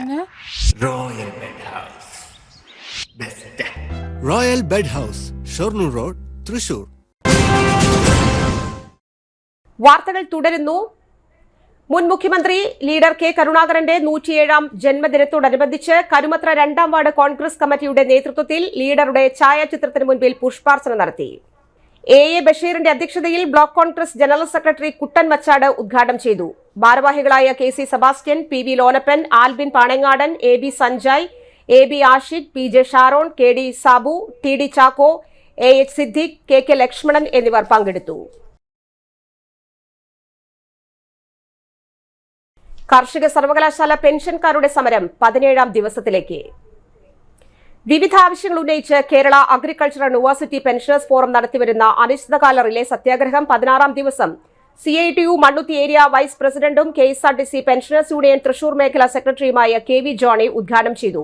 royal bed house. Best royal bed house, Shoranur road, Thrissur. വാർത്തകൾ തുടരുന്നു. മുൻ മുഖ്യമന്ത്രി ലീഡർ കെ കരുണാകരന്റെ 107ാം ജന്മദിനത്തോടനുബന്ധിച്ച് കരുമത്ര 2ാം വാർഡ് കോൺഗ്രസ് കമ്മിറ്റിയുടെ നേതൃത്വത്തിൽ ലീഡറുടെ ഛായാചിത്രത്തിന് മുൻപിൽ പുഷ്പാർച്ചന നടത്തി. എ ബഷീറിന്റെ അധ്യക്ഷതയിൽ block Congress general secretary Kuttan Machad ഉദ്ഘാടനം ചെയ്തു. ഭാരവാഹികളായ K C. Sebastian, P V. Lonappan, Albin Panangadan, A B. Sanjay, A B. Ashiq, P J. Sharon, K D. Sabu, T D. Chacko, A H. Siddique, K K. Lakshmanan എന്നിവർ പങ്കെടുത്തു. കാർഷിക സർവകലാശാല പെൻഷൻകാരുടെ സമരം 17ാം ദിവസത്തിലേക്ക്. വിവിധ ആവശ്യങ്ങൾ ഉന്നയിച്ച് Kerala agricultural university pensioners forum നടത്തിവരുന്ന അനിശ്ചിതകാല റിലേ സത്യാഗ്രഹം 16ാം ദിവസം CITU മണ്ണുത്തി ഏരിയ വൈസ് പ്രസിഡന്റും KSRTC പെൻഷനേഴ്സ് യൂണിയൻ തൃശൂർ മേഖലാ സെക്രട്ടറിയുമായ KV ജോണി ഉദ്ഘാടനം ചെയ്തു.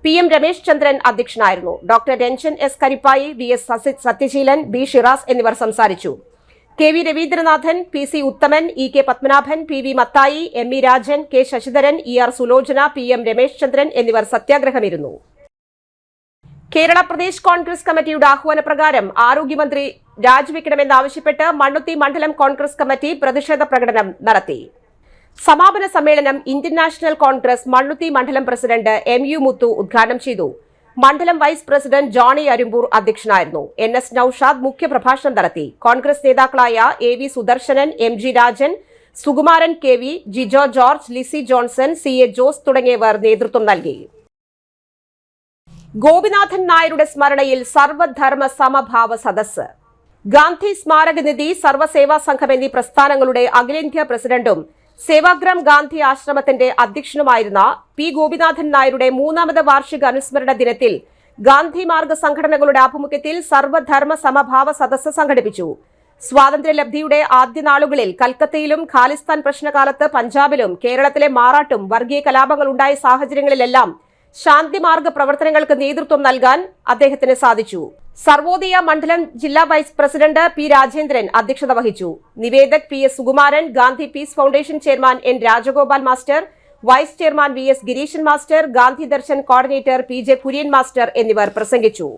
PM രമേശ് ചന്ദ്രൻ അധ്യക്ഷനായിരുന്നു. Doctor Ranjan S. Karippayi, VS Sathyaseelan, B. Shiraz എന്നിവർ സംസാരിച്ചു. KV രവീന്ദ്രനാഥൻ, PC ഉത്തമൻ, EK Padmanabhan, PV Mathai, ME Rajan, K. Sasidharan, ER Sulochana, PM Ramesh ചന്ദ്രൻ എന്നിവർ സത്യാഗ്രഹമിരുന്നു. കേരള പ്രദേശ് കോൺഗ്രസ് കമ്മിറ്റിയുടെ ആഹ്വാനപ്രകാരം ആരോഗ്യമന്ത്രി രാജിവെക്കണമെന്നാവശ്യപ്പെട്ട് മണ്ണുത്തി മണ്ഡലം കോൺഗ്രസ് കമ്മിറ്റി പ്രതിഷേധ പ്രകടനം നടത്തി. സമാപന സമ്മേളനം ഇന്ത്യൻ നാഷണൽ കോൺഗ്രസ് മണ്ണുത്തി മണ്ഡലം പ്രസിഡന്റ് MU മുത്തു ഉദ്ഘാടനം ചെയ്തു. മണ്ഡലം വൈസ് പ്രസിഡന്റ് ജോണി അരുമ്പൂർ അധ്യക്ഷനായിരുന്നു. NS നൌഷാദ് മുഖ്യപ്രഭാഷണം നടത്തി. കോൺഗ്രസ് നേതാക്കളായ AV Sudarsanan, MG Rajan, Sukumaran KV, Jijo George, Lissy Johnson, CA Jose തുടങ്ങിയവർ നേതൃത്വം നൽകി. ഗോപിനാഥൻ നായരുടെ സ്മരണയിൽ സർവധർമ്മ സമഭാവ സദസ്സ്. ഗാന്ധി സ്മാരക നിധി, സർവ്വസേവാ സംഘം എന്നീ പ്രസ്ഥാനങ്ങളുടെ അഖിലേന്ത്യാ പ്രസിഡന്റും സേവാഗ്രാം ഗാന്ധി ആശ്രമത്തിന്റെ അധ്യക്ഷനുമായിരുന്ന P. ഗോപിനാഥൻ നായരുടെ 3ാമത് വാർഷിക അനുസ്മരണ ദിനത്തിൽ ഗാന്ധി മാർഗ സംഘടനകളുടെ ആഭിമുഖ്യത്തിൽ സർവധർമ്മ സമഭാവ സദസ്സ് സംഘടിപ്പിച്ചു. സ്വാതന്ത്ര്യലബ്ധിയുടെ ആദ്യ നാളുകളിൽ കൽക്കത്തയിലും ഖാലിസ്ഥാൻ പ്രശ്നകാലത്ത് പഞ്ചാബിലും കേരളത്തിലെ മാറാട്ടും വർഗീയ കലാപങ്ങൾ ഉണ്ടായ സാഹചര്യങ്ങളിലെല്ലാം ശാന്തിമാർഗ പ്രവർത്തനങ്ങൾക്ക് നേതൃത്വം നൽകാൻ അദ്ദേഹത്തിന് സാധിച്ചു. സർവോദയ മണ്ഡലം ജില്ലാ വൈസ് പ്രസിഡന്റ് P. രാജേന്ദ്രൻ അധ്യക്ഷത വഹിച്ചു. Nivedak PS Sukumaran, Gandhi peace foundation chairman N. Rajagopal master, vice chairman VS Gireesan master, Gandhi Darshan coordinator PJ Kurian master എന്നിവർ പ്രസംഗിച്ചു.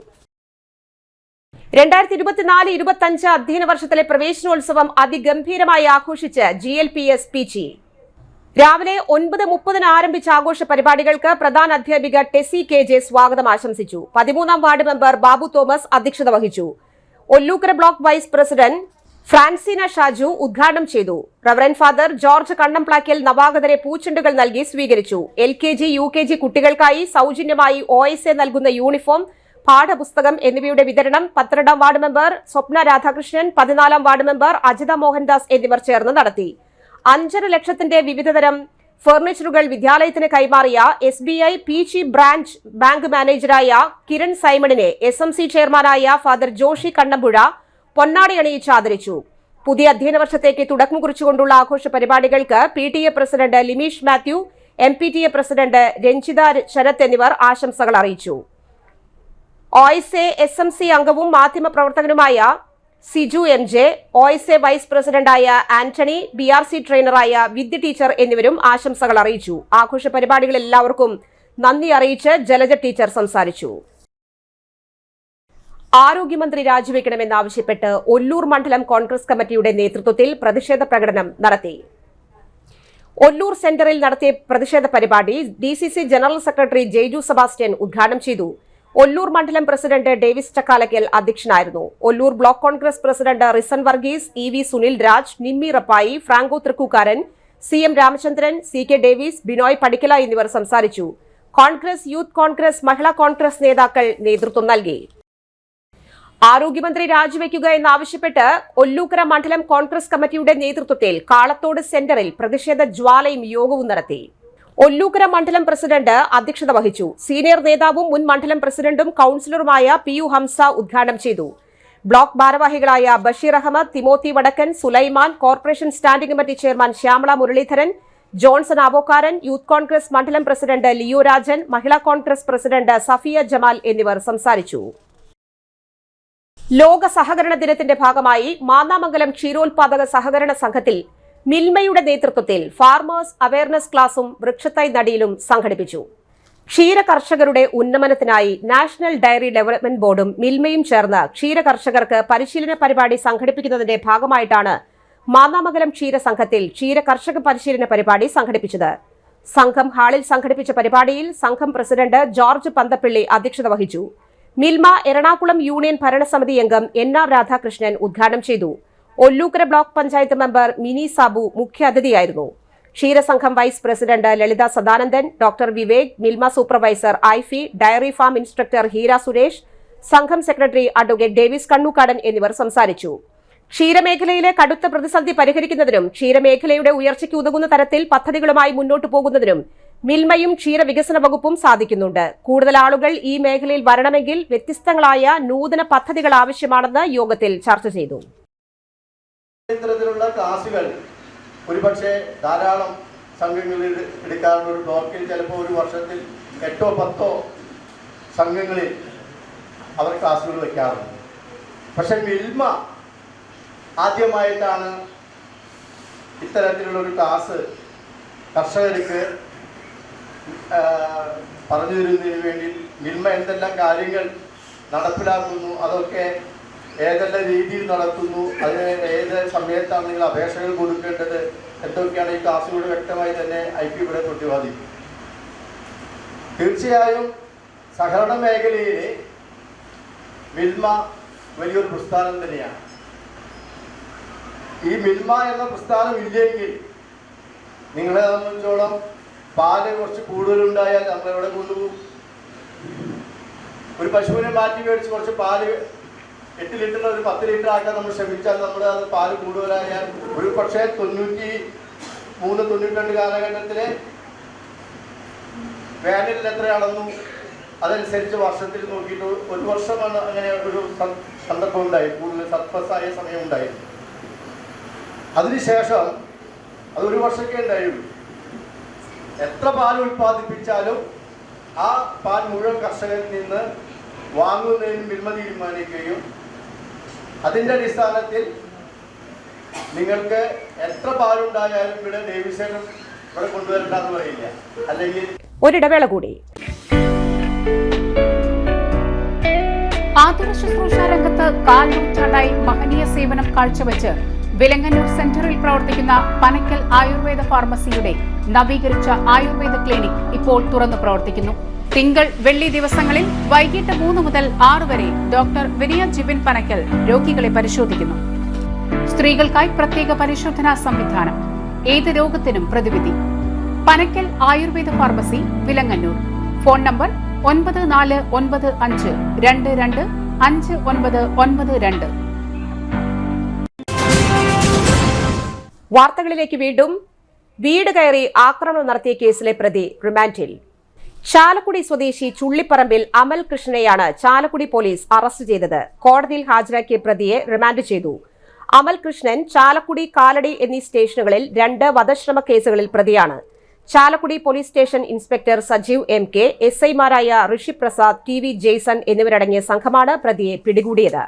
2024-25 അധ്യയന വർഷത്തിലെ പ്രവേശനോത്സവം അതിഗംഭീരമായി ആഘോഷിച്ച് GLPS പീച്ചി. രാവിലെ 9:30 ആരംഭിച്ച ആഘോഷ പരിപാടികൾക്ക് പ്രധാന അധ്യാപിക ടെസി KJ സ്വാഗതം ആശംസിച്ചു. 13ാം വാർഡ് മെമ്പർ ബാബു തോമസ് അധ്യക്ഷത വഹിച്ചു. Ollukkara block vice president Francina Shaju ഉദ്ഘാടനം ചെയ്തു. റവറന്റ് ഫാദർ ജോർജ് കണ്ണംപ്ലാക്കൽ നവാഗതരെ പൂച്ചെണ്ടുകൾ നൽകി സ്വീകരിച്ചു. LKG, UKG കുട്ടികൾക്കായി സൗജന്യമായി OSA നൽകുന്ന യൂണിഫോം, പാഠപുസ്തകം എന്നിവയുടെ വിതരണം 12ാം വാർഡ് മെമ്പർ സ്വപ്ന രാധാകൃഷ്ണൻ, 14ാം വാർഡ് മെമ്പർ അജിത മോഹൻദാസ് എന്നിവർ ചേർന്ന് നടത്തി. 5.5 ലക്ഷത്തിന്റെ വിവിധതരം ഫർണിച്ചറുകൾ വിദ്യാലയത്തിന് കൈമാറിയ SBI പീച്ചി ബ്രാഞ്ച് ബാങ്ക് മാനേജറായ കിരൺ സൈമണിനെ SMC ചെയർമാനായ ഫാദർ ജോഷി കണ്ണമ്പുഴ പൊന്നാടി അണിയിച്ച് ആദരിച്ചു. പുതിയ അധ്യയന വർഷത്തേക്ക് തുടക്കം കുറിച്ചുകൊണ്ടുള്ള ആഘോഷ പരിപാടികൾക്ക് PTA president Limeesh Mathew, MPTA president Ranjitha Sarath എന്നിവർ ആശംസകൾ അറിയിച്ചു. OSA SMC അംഗവും മാധ്യമപ്രവർത്തകനുമായ സിജു MJ, OSA വൈസ് പ്രസിഡന്റായ ആന്റണി, BRC ട്രെയിനറായ വിദ്യ ടീച്ചർ എന്നിവരും ആശംസകൾ അറിയിച്ചു. ആഘോഷ പരിപാടികളിൽ എല്ലാവർക്കും നന്ദി അറിയിച്ച് ജലജ ടീച്ചർ സംസാരിച്ചു. ആരോഗ്യമന്ത്രി രാജിവെക്കണമെന്നാവശ്യപ്പെട്ട് ഒല്ലൂർ മണ്ഡലം കോൺഗ്രസ് കമ്മിറ്റിയുടെ നേതൃത്വത്തിൽ പ്രതിഷേധ പ്രകടനം നടത്തി. ഒല്ലൂർ സെന്ററിൽ നടത്തിയ പ്രതിഷേധ പരിപാടി DCC general secretary Jaiju Sebastian ഉദ്ഘാടനം ചെയ്തു. ഒല്ലൂർ മണ്ഡലം പ്രസിഡന്റ് ഡേവിസ് ചക്കാലക്കൽ അധ്യക്ഷനായിരുന്നു. Ollur block Congress president Rison Varghese, EV Sunil Raj, Nimmi Rappai, Franco Thrikkookkaran, CM Ramachandran, CK Davis, Binoy Padikkala എന്നിവർ സംസാരിച്ചു. Congress, youth Congress, Mahila Congress നേതാക്കൾ നേതൃത്വം നൽകി. ആരോഗ്യമന്ത്രി രാജിവെക്കുക എന്നാവശ്യപ്പെട്ട് ഒല്ലൂക്കര മണ്ഡലം കോൺഗ്രസ് കമ്മിറ്റിയുടെ നേതൃത്വത്തിൽ കാളത്തോട് സെന്ററിൽ പ്രതിഷേധ ജ്വാലയും യോഗവും നടത്തി. ഒല്ലൂക്കര മണ്ഡലം പ്രസിഡന്റ് അധ്യക്ഷത വഹിച്ചു. സീനിയർ നേതാവും മുൻ മണ്ഡലം പ്രസിഡന്റും കൌൺസിലറുമായ PU ഹംസ ഉദ്ഘാടനം ചെയ്തു. ബ്ലോക്ക് ഭാരവാഹികളായ ബഷീർ അഹമ്മദ്, തിമോത്തി വടക്കൻ, Sulaiman, corporation standing committee chairman Shyamala Muraleedharan, Johnson Avokkaran, youth Congress മണ്ഡലം പ്രസിഡന്റ് ലിയോ രാജൻ, മഹിളാ കോൺഗ്രസ് പ്രസിഡന്റ് സഫിയ ജമാൽ എന്നിവർ സംസാരിച്ചു. ലോക സഹകരണ ദിനത്തിന്റെ ഭാഗമായി മാന്നാമംഗലം ക്ഷീരോത്പാദക സഹകരണ സംഘത്തിൽ മിൽമയുടെ നേതൃത്വത്തിൽ ഫാർമേഴ്സ് അവയർനെസ് ക്ലാസും വൃക്ഷത്തൈ നടീലും സംഘടിപ്പിച്ചു. ക്ഷീര കർഷകരുടെ ഉന്നമനത്തിനായി നാഷണൽ ഡയറി ഡെവലപ്മെന്റ് ബോർഡും മിൽമയും ചേർന്ന് ക്ഷീര കർഷകർക്ക് പരിശീലന പരിപാടി സംഘടിപ്പിക്കുന്നതിന്റെ ഭാഗമായിട്ടാണ് മാന്നാമംഗലം ക്ഷീര സംഘത്തിൽ ക്ഷീര കർഷക പരിശീലന പരിപാടി സംഘടിപ്പിച്ചത്. സംഘം ഹാളിൽ സംഘടിപ്പിച്ച പരിപാടിയിൽ സംഘം പ്രസിഡന്റ് ജോർജ് പന്തപ്പിള്ളി അധ്യക്ഷത വഹിച്ചു. മിൽമ എറണാകുളം യൂണിയൻ ഭരണസമിതി അംഗം NR രാധാകൃഷ്ണൻ ഉദ്ഘാടനം ചെയ്തു. ഒല്ലൂക്കര ബ്ലോക്ക് പഞ്ചായത്ത് മെമ്പർ മിനി സാബു മുഖ്യാതിഥിയായിരുന്നു. ക്ഷീരസംഘം vice president Lalitha Sadanandan, doctor Vivek, Milma supervisor Aifi, dairy farm instructor Heera Suresh, സംഘം സെക്രട്ടറി അഡ്വക്കേറ്റ് ഡേവിസ് കണ്ണൂക്കാടൻ എന്നിവർ സംസാരിച്ചു. ക്ഷീരമേഖലയിലെ കടുത്ത പ്രതിസന്ധി പരിഹരിക്കുന്നതിനും ക്ഷീരമേഖലയുടെ ഉയർച്ചയ്ക്ക് ഉതകുന്ന തരത്തിൽ പദ്ധതികളുമായി മുന്നോട്ടു പോകുന്നതിനും മിൽമയും ക്ഷീരവികസന വകുപ്പും സാധിക്കുന്നുണ്ട്. കൂടുതൽ ആളുകൾ ഈ മേഖലയിൽ വരണമെങ്കിൽ വ്യത്യസ്തങ്ങളായ നൂതന പദ്ധതികൾ ആവശ്യമാണെന്ന് യോഗത്തിൽ ചർച്ച ചെയ്തു. ഇത്തരത്തിലുള്ള ക്ലാസുകൾ ഒരുപക്ഷെ ധാരാളം സംഘങ്ങളിൽ എടുക്കാറുണ്ട്. ഒരു ബ്ലോക്കിൽ ചിലപ്പോൾ ഒരു വർഷത്തിൽ 8 or 10 സംഘങ്ങളിൽ അവർ ക്ലാസുകൾ വയ്ക്കാറുണ്ട്. പക്ഷെ മിൽമ ആദ്യമായിട്ടാണ് ഇത്തരത്തിലുള്ള ഒരു ക്ലാസ് കർഷകർക്ക് പറഞ്ഞു തരുന്നതിന് വേണ്ടി മിൽമ എന്തെല്ലാം കാര്യങ്ങൾ നടപ്പിലാക്കുന്നു, അതൊക്കെ ഏതെല്ലാം രീതിയിൽ നടത്തുന്നു, അതിന് ഏത് സമയത്താണ് നിങ്ങൾ അപേക്ഷകൾ കൊടുക്കേണ്ടത്, എന്തൊക്കെയാണ് ഈ ക്ലാസ്സുകൾ വ്യക്തമായി തന്നെ IP ഇവിടെ പ്രതിപാദിക്കും. തീർച്ചയായും സഹകരണ മേഖലയിൽ മിൽമ വലിയൊരു പ്രസ്ഥാനം തന്നെയാണ്. ഈ മിൽമ എന്ന പ്രസ്ഥാനം ഇല്ലെങ്കിൽ നിങ്ങളെ സംബന്ധിച്ചോളം പാല് കുറച്ച് കൂടുതലുണ്ടായാൽ നമ്മളെവിടെ കൊണ്ടുപോകും? ഒരു പശുവിനെ മാറ്റി മേടിച്ച് കുറച്ച് പാല് 8 ലിറ്റർ ഒരു 10 ലിറ്റർ ആക്കാൻ നമ്മൾ ശ്രമിച്ചാൽ നമ്മൾ അത് പാല് കൂടുതലായാൽ ഒരു പക്ഷേ 93-92 കാലഘട്ടത്തിലെ വേനലിൽ എത്രയാണെന്നും അതനുസരിച്ച് വർഷത്തിൽ നോക്കിയിട്ട് ഒരു വർഷമാണ് അങ്ങനെ ഒരു സന്ദർഭം ഉണ്ടായി, കൂടുതൽ സർപ്ലസായ സമയം ഉണ്ടായിരുന്നു. അതിനുശേഷം അതൊരു വർഷമൊക്കെ ഉണ്ടായുള്ളൂ. എത്ര പാൽ ഉൽപ്പാദിപ്പിച്ചാലും ആ പാൽ മുഴുവൻ കർഷകരിൽ നിന്ന് വാങ്ങുന്നതിന് മിൽമ തീരുമാനിക്കുകയും അതിൻ്റെ അടിസ്ഥാനത്തിൽ നിങ്ങൾക്ക് എത്ര പാലുണ്ടായാലും ഇവിടെ ഡേവിസേനും ഇവിടെ കൊണ്ടുവരണ്ടെന്ന് പറയില്ല. അല്ലെങ്കിൽ ഒരിടവേള കൂടി. ആതുര ശുശ്രൂഷ രംഗത്ത് 4 നൂറ്റാണ്ടായി മഹനീയ സേവനം കാഴ്ചവെച്ച് വിലങ്ങന്നൂർ സെന്ററിൽ പ്രവർത്തിക്കുന്ന പനക്കൽ ആയുർവേദ ഫാർമസിയുടെ നവീകരിച്ച ആയുർവേദ ക്ലിനിക് ഇപ്പോൾ തുറന്നു പ്രവർത്തിക്കുന്നു. തിങ്കൾ, വെള്ളി ദിവസങ്ങളിൽ വൈകിട്ട് 3 മുതൽ 6 വരെ ഡോക്ടർ വിനയ ജിബിൻ പനക്കൽ രോഗികളെ പരിശോധിക്കുന്നു. സ്ത്രീകൾക്കായി പ്രത്യേക പരിശോധനാ സംവിധാനം, ഏത് രോഗത്തിനും പ്രതിവിധി. Panakkal Ayurveda pharmacy, Vilangannur. Phone number 9495225992. വാർത്തകളിലേക്ക് വീണ്ടും. വീട് കയറി ആക്രമണം നടത്തിയ കേസിലെ പ്രതി റിമാൻഡിൽ. ചാലക്കുടി സ്വദേശി ചുള്ളിപ്പറമ്പിൽ അമൽ കൃഷ്ണനെയാണ് ചാലക്കുടി പോലീസ് അറസ്റ്റ് ചെയ്തത്. കോടതിയിൽ ഹാജരാക്കിയ പ്രതിയെ റിമാൻഡ് ചെയ്തു. അമൽ കൃഷ്ണൻ ചാലക്കുടി, കാലടി എന്നീ സ്റ്റേഷനുകളിൽ 2 വധശ്രമ കേസുകളിൽ പ്രതിയാണ്. Chalakudy police station inspector Sajeev MK, SI-മാരായ ഋഷി പ്രസാദ്, TV ജെയ്സൺ എന്നിവരടങ്ങിയ സംഘമാണ് പ്രതിയെ പിടികൂടിയത്.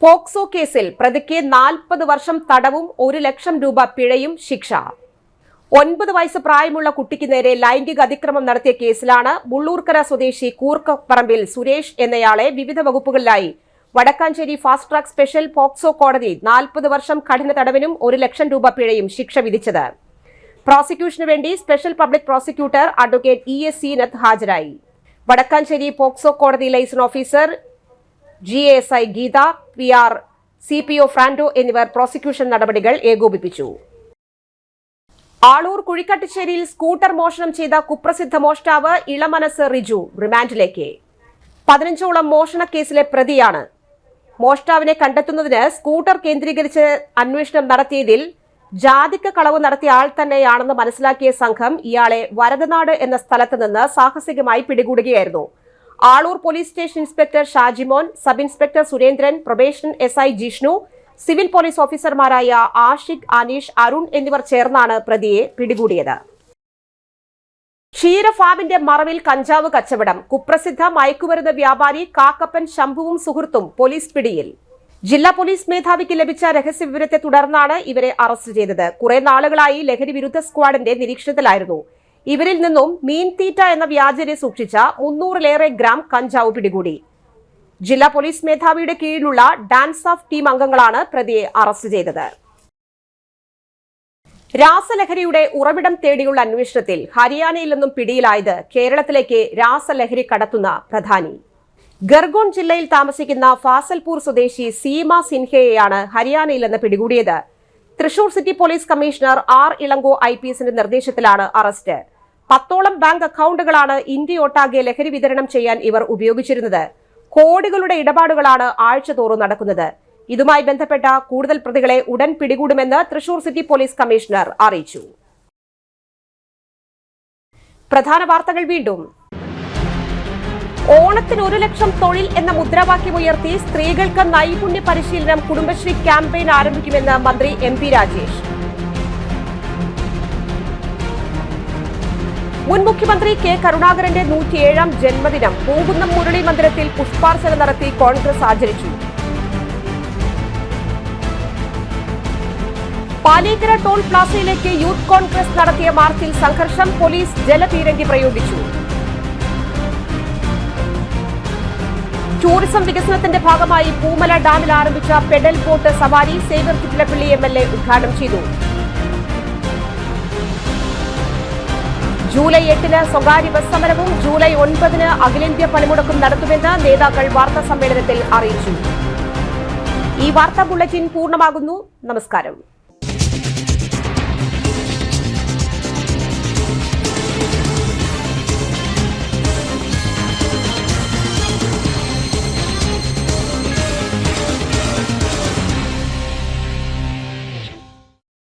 പോക്സോ കേസിൽ പ്രതിക്ക് 40 വർഷം തടവും 1 ലക്ഷം രൂപ പിഴയും ശിക്ഷ. 9 വയസ്സ് പ്രായമുള്ള കുട്ടിക്ക് നേരെ ലൈംഗിക അതിക്രമം നടത്തിയ കേസിലാണ് മുള്ളൂർക്കര സ്വദേശി കൂർക്കപ്പറമ്പിൽ സുരേഷ് എന്നയാളെ വിവിധ വകുപ്പുകളിലായി Wadakkanchery fast track special POCSO കോടതി 40 വർഷം കഠിന തടവിനും 1 ലക്ഷം രൂപ പിഴയും ശിക്ഷ വിധിച്ചത്. പ്രോസിക്യൂഷനു വേണ്ടി special public prosecutor advocate ES Seenath ഹാജരായി. വടക്കാഞ്ചേരി പോക്സോ കോടതി liaison officer GASI Geetha, PR, CPO Frando എന്നിവർ പ്രോസിക്യൂഷൻ നടപടികൾ ഏകോപിപ്പിച്ചു. ആളൂർ കുഴിക്കട്ടിശ്ശേരിയിൽ സ്കൂട്ടർ മോഷണം ചെയ്ത കുപ്രസിദ്ധ മോഷ്ടാവ് ഇളമനസ് റിജു റിമാൻഡിലേക്ക്. 15ഓളം മോഷണ കേസിലെ പ്രതിയാണ്. മോഷ്ടാവിനെ കണ്ടെത്തുന്നതിന് സ്കൂട്ടർ കേന്ദ്രീകരിച്ച് അന്വേഷണം നടത്തിയതിൽ ജാതിക്ക കളവ് നടത്തിയ ആൾ തന്നെയാണെന്ന് മനസ്സിലാക്കിയ സംഘം ഇയാളെ വരദനാട് എന്ന സ്ഥലത്ത് നിന്ന് സാഹസികമായി പിടികൂടുകയായിരുന്നു. Aloor police station inspector Shajimon, sub inspector Surendran, probation SI Jishnu, civil police ഓഫീസർമാരായ ആഷിഖ്, അനീഷ്, അരുൺ എന്നിവർ ചേർന്നാണ് പ്രതിയെ പിടികൂടിയത്. ക്ഷീര ഫാമിന്റെ മറവിൽ കഞ്ചാവ് കച്ചവടം. കുപ്രസിദ്ധ മയക്കുമരുന്ന് വ്യാപാരി കാക്കപ്പൻ ശംഭുവും സുഹൃത്തും പോലീസ് പിടിയിൽ. ജില്ലാ പോലീസ് മേധാവിക്ക് ലഭിച്ച രഹസ്യവിവരത്തെ തുടർന്നാണ് ഇവരെ അറസ്റ്റ് ചെയ്തത്. കുറെ നാളുകളായി ലഹരി വിരുദ്ധ സ്ക്വാഡിന്റെ നിരീക്ഷണത്തിലായിരുന്നു. ഇവരിൽ നിന്നും മീൻതീറ്റ എന്ന വ്യാജനെ സൂക്ഷിച്ച 300-ലേറെ ഗ്രാം കഞ്ചാവ് പിടികൂടി. ജില്ലാ പോലീസ് മേധാവിയുടെ കീഴിലുള്ള ഡാൻസ് ഓഫ് ടീം അംഗങ്ങളാണ് പ്രതിയെ അറസ്റ്റ് ചെയ്തത്. രാസലഹരിയുടെ ഉറവിടം തേടിയുള്ള അന്വേഷണത്തിൽ ഹരിയാനയിൽ നിന്നും പിടിയിലായത് കേരളത്തിലേക്ക് രാസലഹരി കടത്തുന്ന പ്രധാനി. ഗർഗോൺ ജില്ലയിൽ താമസിക്കുന്ന ഫാസൽപൂർ സ്വദേശി സീമ സിൻഹയെയാണ് ഹരിയാനയിൽ നിന്ന് പിടികൂടിയത്. Thrissur city police commissioner R Ilango IPSന്റെ നിർദ്ദേശത്തിലാണ് അറസ്റ്റ്. 10ഓളം ബാങ്ക് അക്കൌണ്ടുകളാണ് ഇന്ത്യയൊട്ടാകെ ലഹരി വിതരണം ചെയ്യാൻ ഇവർ ഉപയോഗിച്ചിരുന്നത്. കോടികളുടെ ഇടപാടുകളാണ് ആഴ്ചതോറും നടക്കുന്നത്. ഇതുമായി ബന്ധപ്പെട്ട കൂടുതൽ പ്രതികളെ ഉടൻ പിടികൂടുമെന്ന് തൃശൂർ സിറ്റി പോലീസ് കമ്മീഷണർ അറിയിച്ചു. പ്രധാന വാർത്തകൾ വീണ്ടും. ഓണത്തിന് 1 ലക്ഷം തൊഴിൽ എന്ന മുദ്രാവാക്യമുയർത്തി സ്ത്രീകൾക്ക് നൈപുണ്യ പരിശീലനം കുടുംബശ്രീ ക്യാമ്പയിൻ ആരംഭിക്കുമെന്ന് മന്ത്രി MP രാജേഷ്. മുൻ മുഖ്യമന്ത്രി K കരുണാകരന്റെ 107ാം ജന്മദിനം പൂങ്കുന്നം മുരളി മന്ദിരത്തിൽ പുഷ്പാർച്ചന നടത്തി കോൺഗ്രസ് ആചരിച്ചു. പാലേക്കര ടോൾ പ്ലാസയിലേക്ക് യൂത്ത് കോൺഗ്രസ് നടത്തിയ മാർച്ചിൽ സംഘർഷം. പോലീസ് ജലപീരങ്കി പ്രയോഗിച്ചു. ടൂറിസം വികസനത്തിന്റെ ഭാഗമായി പൂമല ഡാമിൽ ആരംഭിച്ച പെഡൽ ബോട്ട് സവാരി സേവ്യർ ചിറ്റിലപ്പള്ളി MLA ഉദ്ഘാടനം ചെയ്തു. ജൂലൈ 8-ന് സ്വകാര്യ ബസ് സമരവും ജൂലൈ 9-ന് അഖിലേന്ത്യാ പണിമുടക്കും നടത്തുമെന്ന് നേതാക്കൾ വാർത്താ സമ്മേളനത്തിൽ അറിയിച്ചു. ഈ വാർത്താ ബുള്ളറ്റിൻ പൂർണ്ണമാകുന്നു. നമസ്കാരം.